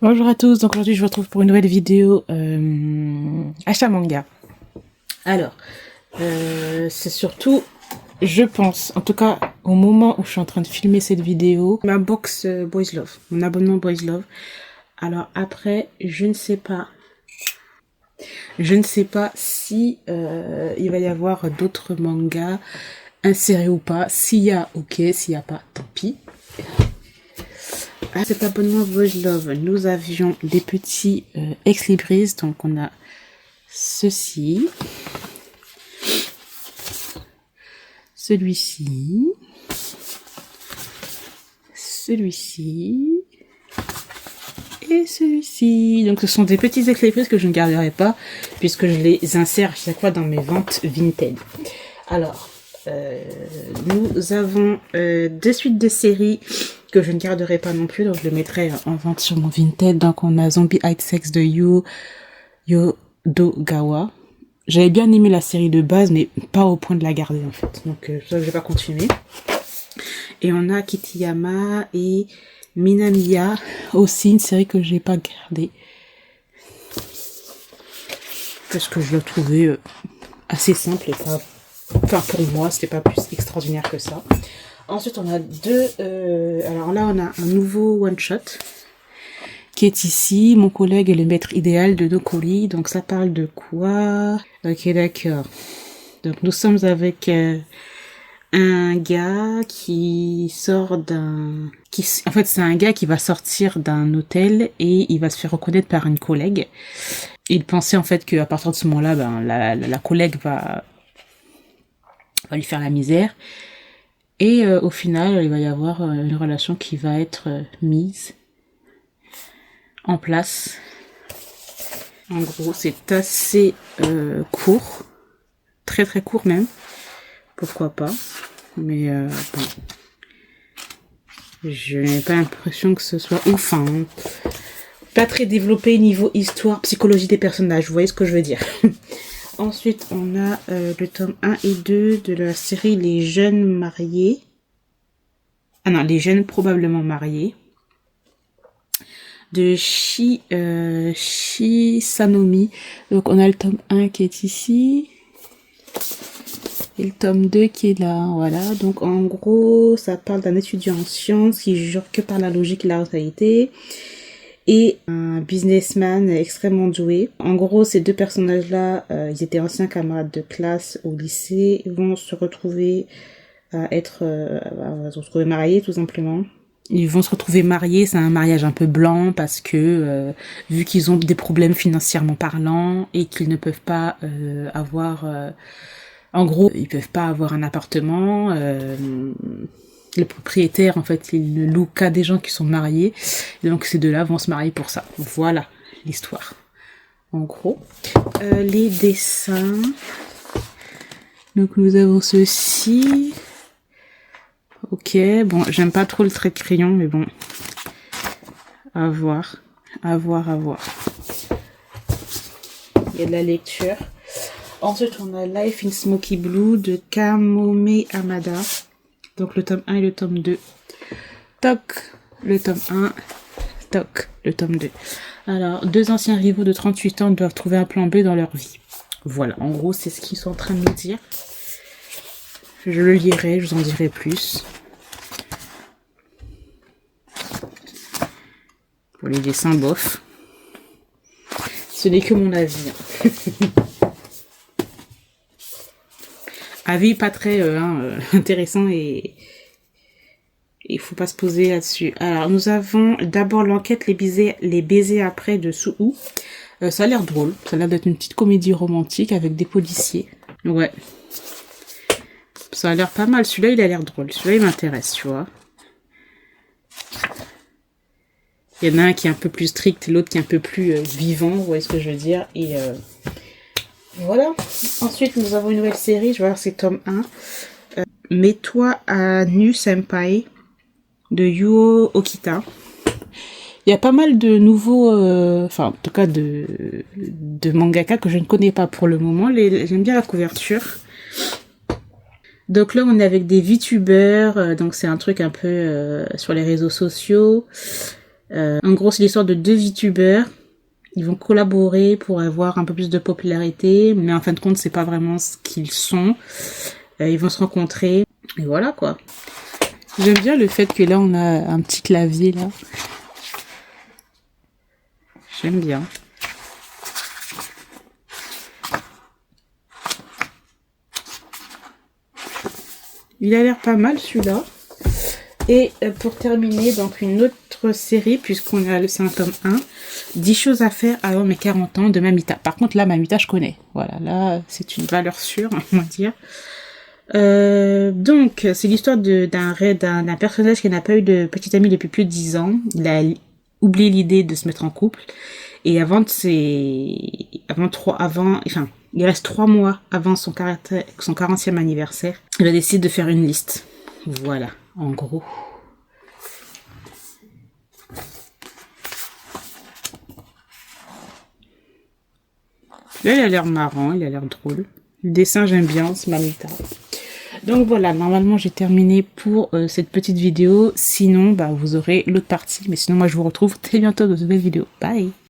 Bonjour à tous, donc aujourd'hui je vous retrouve pour une nouvelle vidéo achat manga. Alors, c'est surtout, je pense, en tout cas au moment où je suis en train de filmer cette vidéo, ma box Boys Love, mon abonnement Boys Love. Alors après, je ne sais pas si il va y avoir d'autres mangas insérés ou pas. S'il y a, ok, s'il n'y a pas, tant pis. À cet abonnement Boys Love, nous avions des petits ex-libris, donc on a ceci, celui-ci, celui-ci et celui-ci. Donc ce sont des petits ex-libris que je ne garderai pas puisque je les insère à chaque fois dans mes ventes Vinted. Alors, nous avons deux suites de séries que je ne garderai pas non plus, donc je le mettrai en vente sur mon Vinted. Donc on a Zombie Hide Sex de Yodogawa. J'avais bien aimé la série de base, mais pas au point de la garder en fait. Donc ça, je vais pas continuer. Et on a Kitayama et Minamiya, aussi une série que j'ai pas gardée. Parce que je la trouvais assez simple et pas... Enfin pour moi, c'était pas plus extraordinaire que ça. Ensuite, on a deux... alors là, on a un nouveau one-shot qui est ici. Mon collègue est le maître idéal de Dokori. Donc ça parle de quoi? Ok, d'accord. Donc nous sommes avec un gars qui sort d'un... En fait, c'est un gars qui va sortir d'un hôtel et il va se faire reconnaître par une collègue. Il pensait en fait qu'à partir de ce moment-là, ben, la collègue va lui faire la misère. Et au final, il va y avoir une relation qui va être mise en place. En gros, c'est assez court. Très très court même. Pourquoi pas. Mais bon. Je n'ai pas l'impression que ce soit ouf. Hein. Pas très développé niveau histoire, psychologie des personnages. Vous voyez ce que je veux dire. Ensuite, on a le tome 1 et 2 de la série Les Jeunes Mariés. Ah non, Les Jeunes Probablement Mariés. De Sanomi. Donc, on a le tome 1 qui est ici. Et le tome 2 qui est là. Voilà. Donc, en gros, ça parle d'un étudiant en sciences qui jure que par la logique et la rationalité. Et un businessman extrêmement doué. En gros, ces deux personnages-là, ils étaient anciens camarades de classe au lycée, vont se retrouver à se retrouver mariés tout simplement. Ils vont se retrouver mariés, c'est un mariage un peu blanc parce que vu qu'ils ont des problèmes financièrement parlant et qu'ils ne peuvent pas avoir... en gros, ils peuvent pas avoir un appartement... le propriétaire, en fait, il ne loue qu'à des gens qui sont mariés. Et donc, ces deux-là vont se marier pour ça. Voilà l'histoire. En gros. Les dessins. Donc, nous avons ceci. Ok. Bon, j'aime pas trop le trait de crayon, mais bon. À voir. À voir, à voir. Il y a de la lecture. Ensuite, on a Life in Smoky Blue de Kamome Hamada. Donc le tome 1 et le tome 2. Toc, le tome 1. Toc, le tome 2. Alors, deux anciens rivaux de 38 ans doivent trouver un plan B dans leur vie. Voilà, en gros, c'est ce qu'ils sont en train de nous dire. Je le lirai, je vous en dirai plus. Pour les dessins, bof. Ce n'est que mon avis. Avis pas très intéressant et il faut pas se poser là-dessus. Alors, nous avons d'abord l'enquête, les baisers après de Suhu. Ça a l'air drôle. Ça a l'air d'être une petite comédie romantique avec des policiers. Ouais. Ça a l'air pas mal. Celui-là, il a l'air drôle. Celui-là, il m'intéresse, tu vois. Il y en a un qui est un peu plus strict, l'autre qui est un peu plus vivant. Vous voyez ce que je veux dire. Et voilà. Ensuite, nous avons une nouvelle série. Je vais voir, c'est tome 1. Mets-toi à nu Senpai de Yuo Okita. Il y a pas mal de nouveaux, enfin en tout cas de mangaka que je ne connais pas pour le moment. J'aime bien la couverture. Donc là on est avec des VTubers, donc c'est un truc un peu sur les réseaux sociaux. En gros, c'est l'histoire de deux VTubers. Ils vont collaborer pour avoir un peu plus de popularité, mais en fin de compte, c'est pas vraiment ce qu'ils sont. Ils vont se rencontrer, et voilà quoi. J'aime bien le fait que là, on a un petit clavier là. J'aime bien. Il a l'air pas mal celui-là. Et pour terminer, donc une autre série, puisqu'on a c'est un tome 1, 10 choses à faire avant mes 40 ans de Mamita. Par contre là, Mamita, je connais. Voilà, là, c'est une valeur sûre, on va dire. Donc, c'est l'histoire d'un personnage qui n'a pas eu de petite amie depuis plus de 10 ans. Il a oublié l'idée de se mettre en couple. Et il reste 3 mois avant son 40e anniversaire. Il a décidé de faire une liste. Voilà, en gros. Là, il a l'air marrant, il a l'air drôle. Le dessin, j'aime bien, c'est Mamita. Donc voilà, normalement j'ai terminé pour cette petite vidéo. Sinon, bah, vous aurez l'autre partie. Mais sinon, moi je vous retrouve très bientôt dans une nouvelle vidéo. Bye!